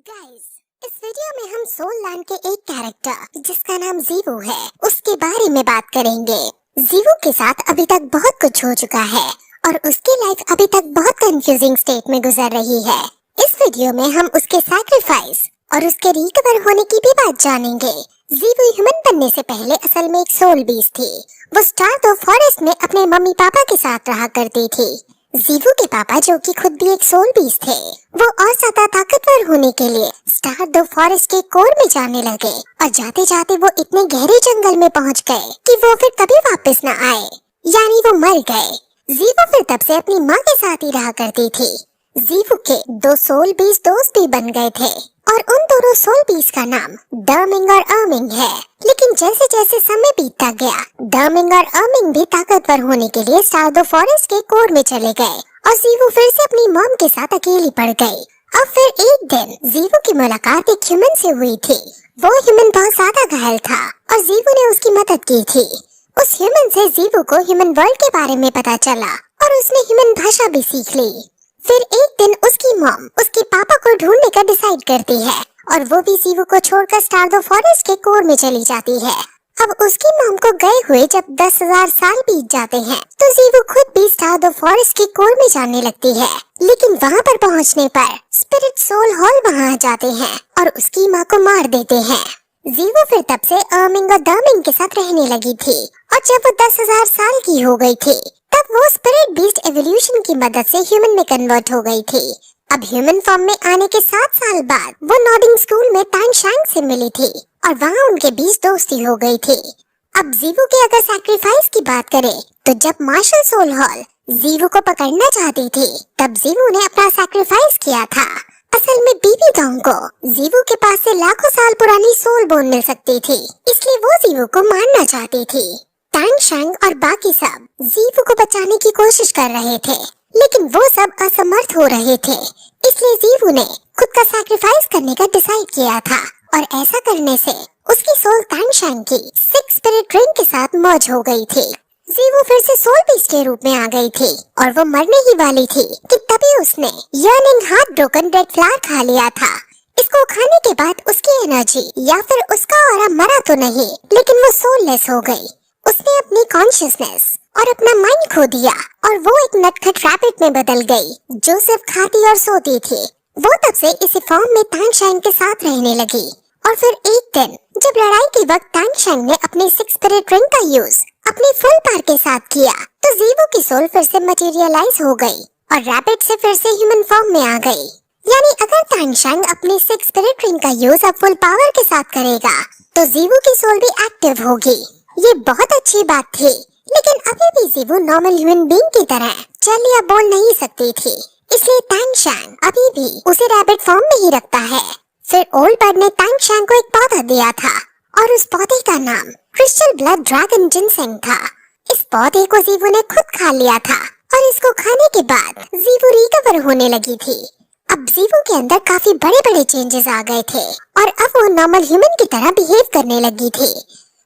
Guys, इस video में हम सोल लैंड के एक कैरेक्टर जिसका नाम जीवू है उसके बारे में बात करेंगे। जीवू के साथ अभी तक बहुत कुछ हो चुका है और उसकी लाइफ अभी तक बहुत कंफ्यूजिंग स्टेट में गुजर रही है। इस वीडियो में हम उसके सैक्रिफाइस और उसके रिकवर होने की भी बात जानेंगे। जीवू ह्यूमन बनने से पहले असल में एक सोल बीस्ट थी। वो स्टार द फॉरेस्ट में अपने मम्मी पापा के साथ रहा करती थी। जीवू के पापा जो कि खुद भी एक सोल बीस्ट थे, वो और ज्यादा ताकतवर होने के लिए स्टार द फॉरेस्ट के कोर में जाने लगे और जाते जाते वो इतने गहरे जंगल में पहुंच गए कि वो फिर कभी वापस न आए, यानी वो मर गए। जीवू फिर तब से अपनी माँ के साथ ही रहा करती थी। जीवू के दो सोल बीस्ट दोस्त भी बन गए थे और उन दोनों सोल बीस्ट का नाम डर्मिंग और अर्मिंग है। लेकिन जैसे जैसे समय बीतता गया, डर्मिंग और अर्मिंग भी ताकतवर होने के लिए स्टार द फॉरेस्ट के कोर में चले गए और जीवू फिर से अपनी मॉम के साथ अकेली पड़ गई। अब फिर एक दिन जीवू की मुलाकात एक ह्यूमन से हुई थी। वो ह्यूमन बहुत ज्यादा घायल था और जीवू ने उसकी मदद की थी। उस ह्यूमन से जीवू को ह्यूमन वर्ल्ड के बारे में पता चला और उसने ह्यूमन भाषा भी सीख ली। फिर एक दिन उसकी मॉम उसके पापा को ढूंढने का डिसाइड करती है और वो भी जीवू को छोड़कर स्टार द फॉरेस्ट के कोर में चली जाती है। अब उसकी मॉम को गए हुए जब 10,000 साल बीत जाते हैं तो जीवू खुद भी स्टार द फॉरेस्ट के कोर में जाने लगती है। लेकिन वहाँ पर पहुँचने पर स्पिरिट सोल हॉल वहाँ आ जाते हैं और उसकी माँ को मार देते हैं। जीवू फिर तब से अर्मिंग और डर्मिंग के साथ रहने लगी थी और जब वो 10,000 साल की हो गई थी तब वो स्पिरिट बीस्ट एवोल्यूशन की मदद से ह्यूमन में कन्वर्ट हो गई थी। अब ह्यूमन फॉर्म में आने के 7 साल बाद वो नॉर्डिंग स्कूल में तान शांग से मिली थी और वहाँ उनके बीच दोस्ती हो गई थी। अब जीवू के अगर सैक्रिफाइस की बात करें तो जब मार्शल सोल हॉल जीवू को पकड़ना चाहती थी तब जीवू ने अपना सैक्रिफाइस किया था। असल में बीबी डोंग को जीवू के पास से लाखों साल पुरानी सोल बोन मिल सकती थी, इसलिए वो जीवू को मारना चाहती थी। तान शांग और बाकी सब जीवू को बचाने की कोशिश कर रहे थे लेकिन वो सब असमर्थ हो रहे थे, इसलिए जीवू ने खुद का सैक्रिफाइस करने का डिसाइड किया था और ऐसा करने से उसकी सोल तान शांग की 6 स्पिरिट रिंग के साथ मर्ज हो गई थी। जीवू फिर से सोल बीस्ट के रूप में आ गई थी और वो मरने ही वाली थी कि तभी उसने yearning heart broken red flower खा लिया था। इसको खाने के बाद उसकी एनर्जी या फिर उसका ऑरा मरा तो नहीं लेकिन वो सोललेस हो गई। उसने अपनी कॉन्शियसनेस और अपना माइंड खो दिया और वो एक नटखट रैबिट में बदल गई जो सिर्फ खाती और सोती थी। वो तब से इसी फॉर्म में तान शांग के साथ रहने लगी और फिर एक दिन जब लड़ाई के वक्त तान शांग ने अपने 6 स्पिरिट रिंग का यूज अपने फुल पावर के साथ किया तो जीवू की सोल फिर से मटेरियलाइज हो गई और रैबिट से फिर से ह्यूमन फॉर्म में आ गई। यानी अगर तान शांग अपने 6 स्पिरिट रिंग का यूज अब फुल पावर के साथ करेगा तो जीवू की सोल भी एक्टिव होगी। ये बहुत अच्छी बात थी, लेकिन अभी भी जीवू नॉर्मल ह्यूमन बीइंग की तरह चल या बोल नहीं सकती थी, इसलिए तान शांग अभी भी उसे रैबिट फॉर्म में ही रखता है। फिर ओल्ड बर्ड ने तान शांग को एक पौधा दिया था और उस पौधे का नाम क्रिस्टल ब्लड ड्रैगन जिनसेंग था। इस पौधे को जीवू ने खुद खा लिया था और इसको खाने के बाद जीवू रिकवर होने लगी थी। अब जीवू के अंदर काफी बड़े बड़े चेंजेस आ गए थे और अब वो नॉर्मल ह्यूमन की तरह बिहेव करने लगी थी।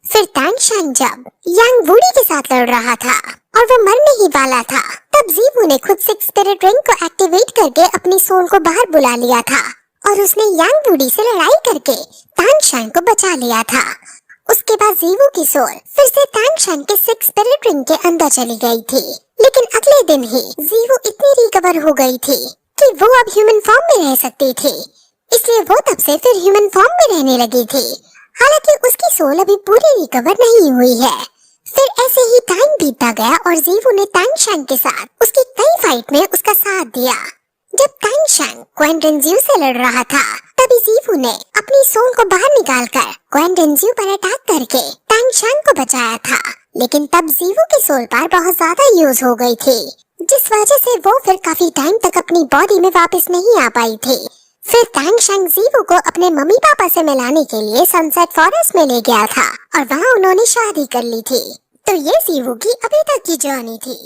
फिर तान शांग जब यांग वुडी के साथ लड़ रहा था और वो मरने ही वाला था तब जीवू ने खुद 6 स्पिरिट रिंग को एक्टिवेट करके अपनी सोल को बाहर बुला लिया था और उसने यांग वुडी से लड़ाई करके तान शांग को बचा लिया था। उसके बाद जीवू की सोल फिर से तान शांग के 6 स्पिरिट रिंग के अंदर चली गई थी, लेकिन अगले दिन ही जीवू इतनी रिकवर हो गई थी कि वो अब ह्यूमन फॉर्म में रह सकती थी, इसलिए वो तब से फिर ह्यूमन फॉर्म में रहने लगी थी। हालांकि उसकी सोल अभी पूरी रिकवर नहीं हुई है। फिर ऐसे ही टाइम बीतता गया और जीवू ने तान शांग के साथ उसकी कई फाइट में उसका साथ दिया। जब तान शांग क्वेंडेंजियो से लड़ रहा था तभी जीवू ने अपनी सोल को बाहर निकालकर क्वेंडेंजियो पर अटैक करके तान शांग को बचाया था, लेकिन तब जीवू की सोल पावर बहुत ज्यादा यूज हो गई थी जिस वजह से वो फिर काफी टाइम तक अपनी बॉडी में वापस नहीं आ पाई थी। फिर तान शांग जीवू को अपने मम्मी पापा से मिलाने के लिए सनसेट फॉरेस्ट में ले गया था और वहाँ उन्होंने शादी कर ली थी। तो ये जीवू की अभी तक की जर्नी थी।